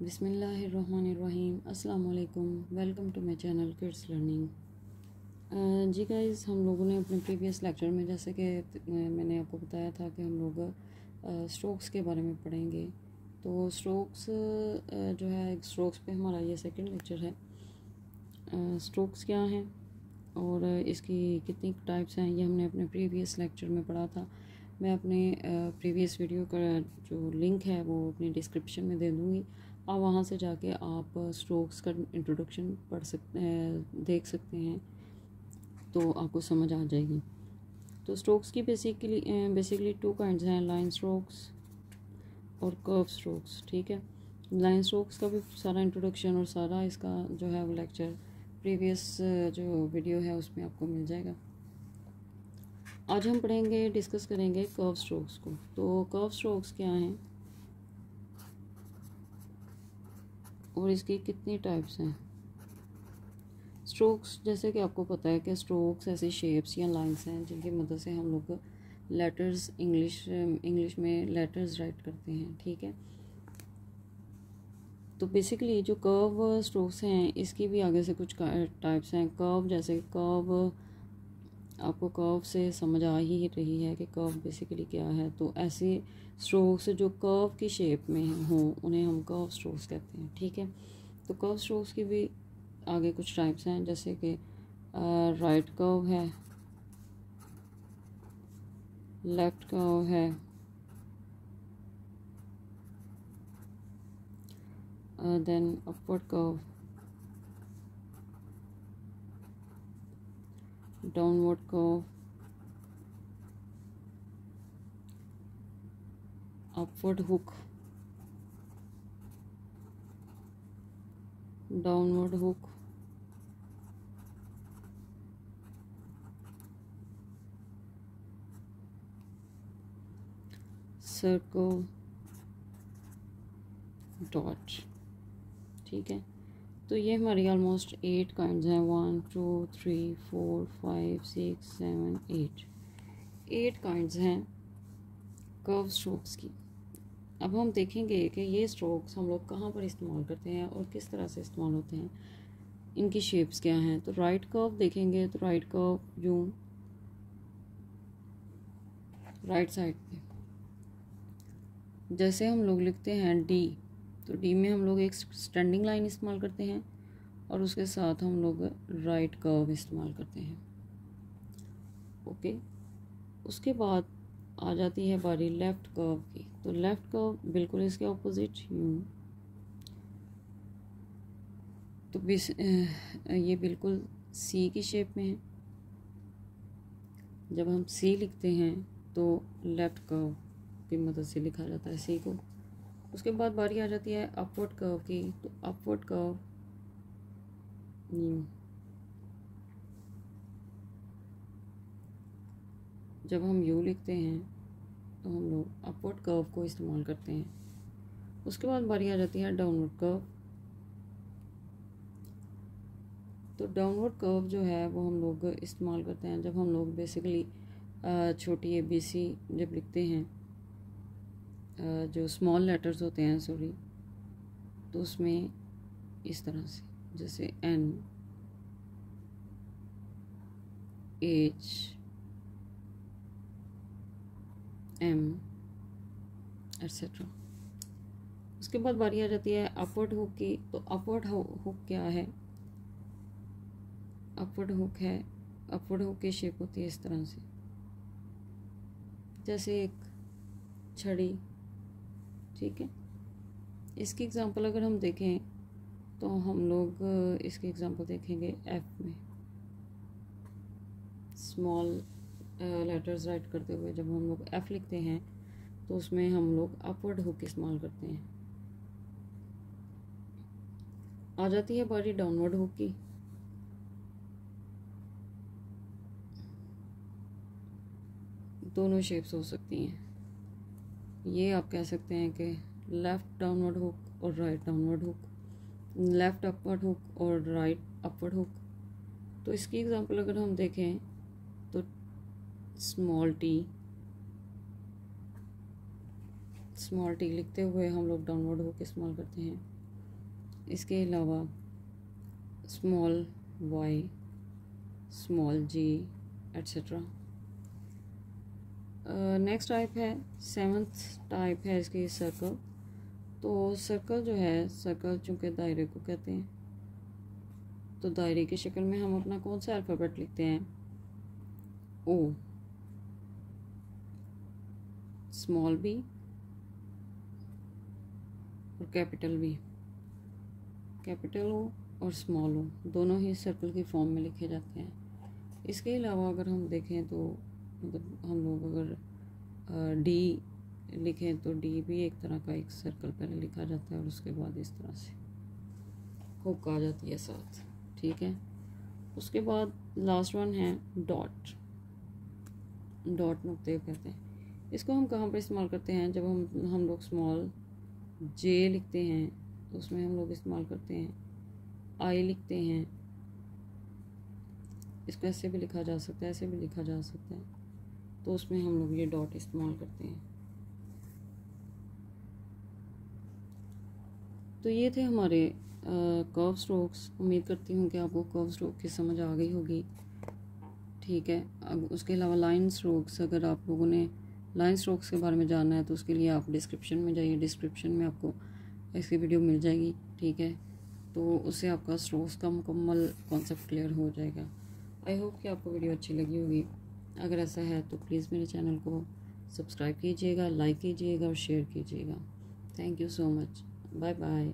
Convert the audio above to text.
बिस्मिल्लाहिर्रहमानिर्रहीम। अस्सलाम वालेकुम। Welcome to my channel kids learning. जी गाइस, हम लोगों ने अपने प्रीवियस लेक्चर में जैसे कि मैंने आपको बताया था कि हम लोग स्ट्रोक्स के बारे में पढ़ेंगे। तो स्ट्रोक्स जो है, स्ट्रोक्स पे हमारा ये सेकंड लेक्चर है। स्ट्रोक्स क्या हैं और इसकी कितनी टाइप्स हैं, ये हमने अपने प्रीवियस लेक्चर में पढ़ा था। मैं अपने प्रीवियस वीडियो का जो लिंक है वो अपनी डिस्क्रिप्शन में दे दूँगी। आप वहाँ से जाके आप स्ट्रोक्स का इंट्रोडक्शन देख सकते हैं, तो आपको समझ आ जाएगी। तो स्ट्रोक्स की बेसिकली टू काइंड्स हैं, लाइन स्ट्रोक्स और कर्व स्ट्रोक्स। ठीक है, लाइन स्ट्रोक्स का भी सारा इंट्रोडक्शन और सारा इसका जो है वो लेक्चर प्रीवियस जो वीडियो है उसमें आपको मिल जाएगा। आज हम डिस्कस करेंगे कर्व स्ट्रोक्स को। तो कर्व स्ट्रोक्स क्या हैं और इसकी कितनी टाइप्स हैं। स्ट्रोक्स, जैसे कि आपको पता है कि स्ट्रोक्स ऐसी शेप्स या लाइंस हैं जिनकी मदद से हम लोग लेटर्स इंग्लिश में लेटर्स राइट करते हैं। ठीक है, तो बेसिकली जो कर्व स्ट्रोक्स हैं इसकी भी आगे से कुछ टाइप्स हैं। कर्व, जैसे कर्व आपको कर्व से समझ आ ही रही है कि कर्व बेसिकली क्या है। तो ऐसे स्ट्रोक्स जो कर्व की शेप में हों उन्हें हम कर्व स्ट्रोक्स कहते हैं। ठीक है, तो कर्व स्ट्रोक्स की भी आगे कुछ टाइप्स हैं, जैसे कि राइट कर्व है, लेफ्ट कर्व है, then upward curve, downward curve, upward hook, downward hook, circle, dot. ठीक है, तो ये हमारी ऑलमोस्ट 8 काइंड्स हैं। 1 2 3 4 5 6 7 8 काइंड्स हैं कर्व स्ट्रोक्स की। अब हम देखेंगे कि ये स्ट्रोक्स हम लोग कहाँ पर इस्तेमाल करते हैं और किस तरह से इस्तेमाल होते हैं, इनकी शेप्स क्या हैं। तो राइट कर्व देखेंगे तो राइट कर्व यूँ राइट साइड पे जैसे हम लोग लिखते हैं डी, तो डी में हम लोग एक स्टैंडिंग लाइन इस्तेमाल करते हैं और उसके साथ हम लोग राइट कर्व इस्तेमाल करते हैं। ओके, उसके बाद आ जाती है बारी लेफ़्ट कर्व की। तो लेफ़्ट कर्व बिल्कुल इसके ऑपोजिट यूँ, तो ये बिल्कुल सी की शेप में है। जब हम सी लिखते हैं तो लेफ़्ट कर्व की मदद से लिखा जाता है सी को। उसके बाद बारी आ जाती है अपवर्ड कर्व की। तो अपवर्ड कर्व यूँ, जब हम यू लिखते हैं तो हम लोग अपवर्ड कर्व को इस्तेमाल करते हैं। उसके बाद बारी आ जाती है डाउनवर्ड कर्व। तो डाउनवर्ड कर्व जो है वो हम लोग इस्तेमाल करते हैं जब हम लोग बेसिकली छोटी ABC जब लिखते हैं, जो स्मॉल लेटर्स होते हैं सॉरी, तो उसमें इस तरह से, जैसे N H M एट्सेट्रा। उसके बाद बारी आ जाती है अपवर्ड हुक की। तो अपवर्ड हुक क्या है, अपवर्ड हुक की शेप होती है इस तरह से, जैसे एक छड़ी। ठीक है, इसकी एग्जांपल अगर हम देखें तो हम लोग इसकी एग्जांपल देखेंगे F में। स्मॉल लेटर्स राइट करते हुए जब हम लोग F लिखते हैं तो उसमें हम लोग अपवर्ड हुक इस्तेमाल करते हैं। आ जाती है बारी डाउनवर्ड हुक की। दोनों शेप्स हो सकती हैं। ये आप कह सकते हैं कि लेफ़्ट डाउनवर्ड हुक और right downward hook, left upward hook और राइट अपवर्ड हुक। तो इसकी एग्जांपल अगर हम देखें तो स्मॉल टी लिखते हुए हम लोग डाउनवर्ड हुक इस्तेमाल करते हैं। इसके अलावा स्मॉल वाई, स्मॉल जी एट्सेट्रा। नेक्स्ट टाइप है, 7th टाइप है इसकी सर्कल। तो सर्कल जो है, सर्कल चूँकि दायरे को कहते हैं, तो दायरे की शक्ल में हम अपना कौन सा अल्फ़ाबेट लिखते हैं? ओ, स्मॉल बी और कैपिटल बी। कैपिटल ओ और स्मॉल ओ दोनों ही सर्कल की फॉर्म में लिखे जाते हैं। इसके अलावा अगर हम देखें तो मतलब हम लोग अगर डी लिखें तो डी भी एक तरह का एक सर्कल पहले लिखा जाता है और उसके बाद इस तरह से हुक आ जाती है साथ, ठीक है। उसके बाद लास्ट वन है डॉट। डॉट नुक्ते कहते हैं। इसको हम कहाँ पर इस्तेमाल करते हैं? जब हम लोग स्मॉल जे लिखते हैं तो उसमें हम लोग इस्तेमाल करते हैं। आई लिखते हैं, इसको ऐसे भी लिखा जा सकता है, ऐसे भी लिखा जा सकता है, तो उसमें हम लोग ये डॉट इस्तेमाल करते हैं। तो ये थे हमारे कर्व स्ट्रोक्स। उम्मीद करती हूँ कि आपको कर्व स्ट्रोक की समझ आ गई होगी, ठीक है। अब उसके अलावा लाइन स्ट्रोक्स, अगर आप लोगों ने लाइन स्ट्रोक्स के बारे में जानना है तो उसके लिए आप डिस्क्रिप्शन में जाइए, डिस्क्रिप्शन में आपको इसकी वीडियो मिल जाएगी, ठीक है। तो उससे आपका स्ट्रोक्स का मुकम्मल कॉन्सेप्ट क्लियर हो जाएगा। आई होप कि आपको वीडियो अच्छी लगी होगी। अगर ऐसा है तो प्लीज़ मेरे चैनल को सब्सक्राइब कीजिएगा, लाइक कीजिएगा और शेयर कीजिएगा। Thank you so much. Bye bye.